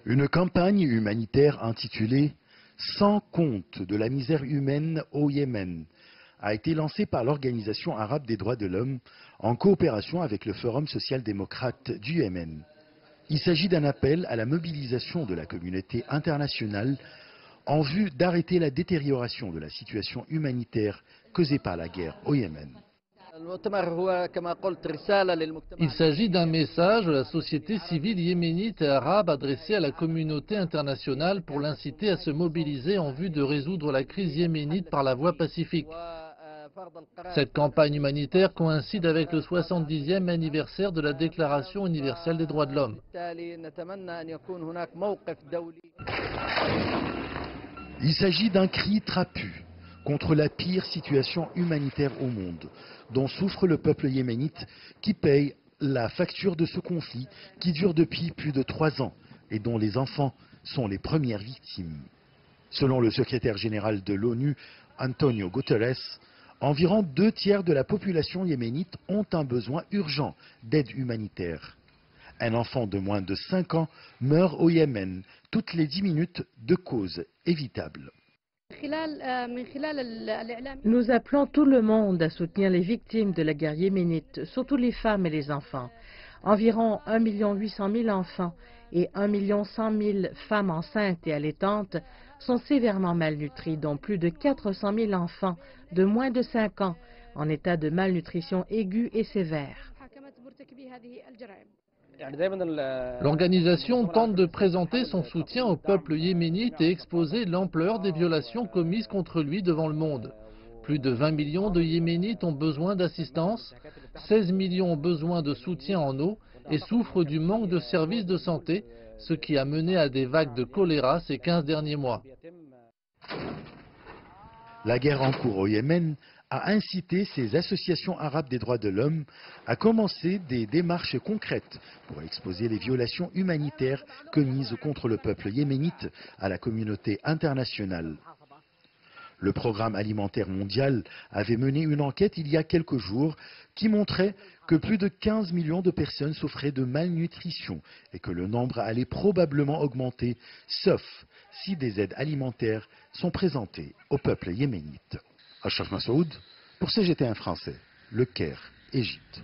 Une campagne humanitaire intitulée « Sans compte de la misère humaine au Yémen » a été lancée par l'Organisation arabe des droits de l'homme en coopération avec le Forum social-démocrate du Yémen. Il s'agit d'un appel à la mobilisation de la communauté internationale en vue d'arrêter la détérioration de la situation humanitaire causée par la guerre au Yémen. Il s'agit d'un message de la société civile yéménite et arabe adressé à la communauté internationale pour l'inciter à se mobiliser en vue de résoudre la crise yéménite par la voie pacifique. Cette campagne humanitaire coïncide avec le 70e anniversaire de la Déclaration universelle des droits de l'homme. Il s'agit d'un cri trapu contre la pire situation humanitaire au monde, dont souffre le peuple yéménite qui paye la facture de ce conflit qui dure depuis plus de 3 ans et dont les enfants sont les premières victimes. Selon le secrétaire général de l'ONU, Antonio Guterres, environ 2/3 de la population yéménite ont un besoin urgent d'aide humanitaire. Un enfant de moins de 5 ans meurt au Yémen toutes les 10 minutes de cause évitable. Nous appelons tout le monde à soutenir les victimes de la guerre yéménite, surtout les femmes et les enfants. Environ 1,8 million d'enfants et 1,1 million de femmes enceintes et allaitantes sont sévèrement malnutris, dont plus de 400 000 enfants de moins de 5 ans en état de malnutrition aiguë et sévère. L'organisation tente de présenter son soutien au peuple yéménite et exposer l'ampleur des violations commises contre lui devant le monde. Plus de 20 millions de Yéménites ont besoin d'assistance, 16 millions ont besoin de soutien en eau et souffrent du manque de services de santé, ce qui a mené à des vagues de choléra ces 15 derniers mois. La guerre en cours au Yémen a incité ces associations arabes des droits de l'homme à commencer des démarches concrètes pour exposer les violations humanitaires commises contre le peuple yéménite à la communauté internationale. Le Programme alimentaire mondial avait mené une enquête il y a quelques jours qui montrait que plus de 15 millions de personnes souffraient de malnutrition et que le nombre allait probablement augmenter, sauf si des aides alimentaires sont présentées au peuple yéménite. Achraf Massoud pour CGT1 français, Le Caire, Égypte.